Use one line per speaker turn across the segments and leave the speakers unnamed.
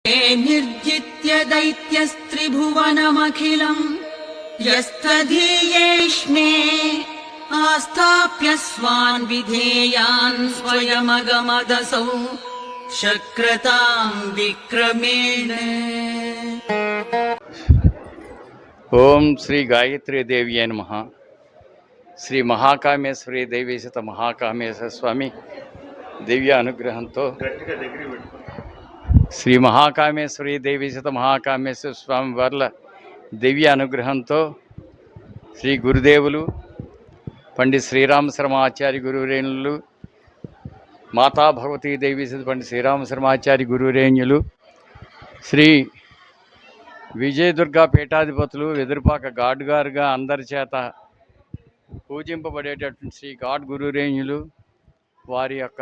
निर्जित्य दैत्यस्त्रिभुवनमखिलम् यस्तधीयेष्मे आस्थाप्य स्वान् विधेयान् स्वयमगमदसौ शक्रतां विक्रमेण।
ఓం శ్రీ గాయత్రీ దేవి నమః. శ్రీ మహాకామేశ్వరి దేవీశత మహాకామేశ్వర స్వామి దివ్య అనుగ్రహంతో శ్రీ మహాకామేశ్వరి దేవీశత మహాకామేశ్వర స్వామి వార్ల దివ్య అనుగ్రహంతో శ్రీ గురుదేవులు పండిత్ శ్రీరామ శర్మాచార్య గురురేణులు, మాతా భగవతీ దేవీశత పండిత్ శ్రీరామ శర్మాచార్య గురురేణ్యులు, శ్రీ విజయదుర్గా పీఠాధిపతులు వెదురుపాక గాడ్ గారుగా అందరి చేత పూజింపబడేటటువంటి శ్రీ గాడ్ గురురేణ్యులు వారి యొక్క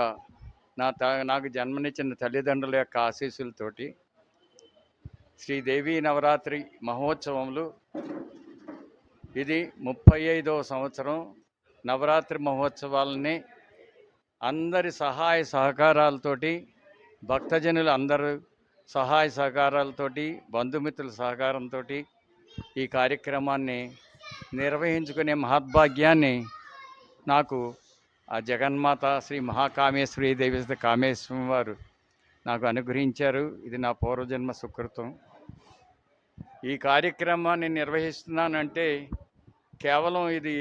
నాకు జన్మనిచ్చిన తల్లిదండ్రుల యొక్క ఆశీస్సులతోటి శ్రీదేవి నవరాత్రి మహోత్సవములు ఇది 35వ సంవత్సరం. నవరాత్రి మహోత్సవాలని అందరి సహాయ సహకారాలతోటి, భక్తజనులు అందరూ సహాయ సహకారాలతోటి, బంధుమిత్రుల సహకారంతో ఈ కార్యక్రమాన్ని నిర్వహించుకునే మహద్భాగ్యాన్ని నాకు ఆ జగన్మాత శ్రీ మహాకామేశ్వరి దేవి కామేశ్వరం వారు నాకు అనుగ్రహించారు. ఇది నా పూర్వజన్మ సుకృతం. ఈ కార్యక్రమాన్ని నిర్వహిస్తున్నానంటే కేవలం ఇది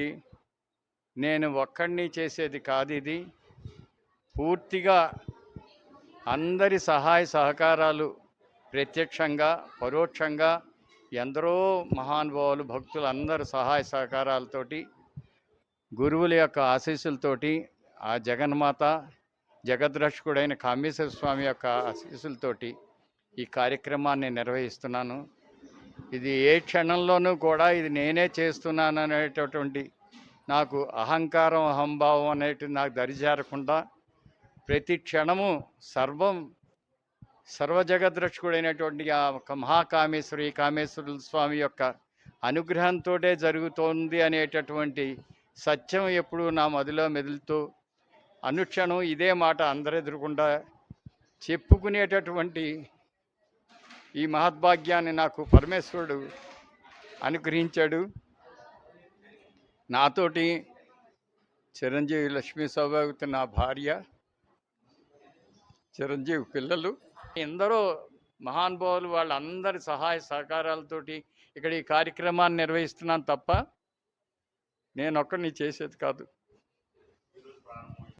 నేను ఒక్కడిని చేసేది కాదు. ఇది పూర్తిగా అందరి సహాయ సహకారాలు, ప్రత్యక్షంగా పరోక్షంగా ఎందరో మహానుభావులు భక్తులు అందరూ సహాయ సహకారాలతోటి, గురువుల యొక్క ఆశీస్సులతోటి, ఆ జగన్మాత జగద్రక్షకుడైన కామేశ్వర స్వామి యొక్క ఆశీస్సులతోటి ఈ కార్యక్రమాన్ని నిర్వహిస్తున్నాను. ఇది ఏ క్షణంలోనూ కూడా ఇది నేనే చేస్తున్నాను అనేటటువంటి నాకు అహంకారం, అహంభావం అనేటివి నాకు దరిచేరకుండా ప్రతి క్షణము సర్వజగద్రక్షకుడైనటువంటి ఆ మహాకామేశ్వరి కామేశ్వర స్వామి యొక్క అనుగ్రహంతో జరుగుతోంది అనేటటువంటి సత్యం ఎప్పుడు నా మదిలో మెదులుతూ అనుక్షణం ఇదే మాట అందరెదురుకుండా చెప్పుకునేటటువంటి ఈ మహద్భాగ్యాన్ని నాకు పరమేశ్వరుడు అనుగ్రహించాడు. నాతోటి చిరంజీవి లక్ష్మీ సౌభాగ్యవతి నా భార్య, చిరంజీవి పిల్లలు, ఎందరో మహానుభావులు వాళ్ళందరి సహాయ సహకారాలతోటి ఇక్కడ ఈ కార్యక్రమాన్ని నిర్వహిస్తున్నాను తప్ప నేను ఒక్కడిని చేసేది కాదు.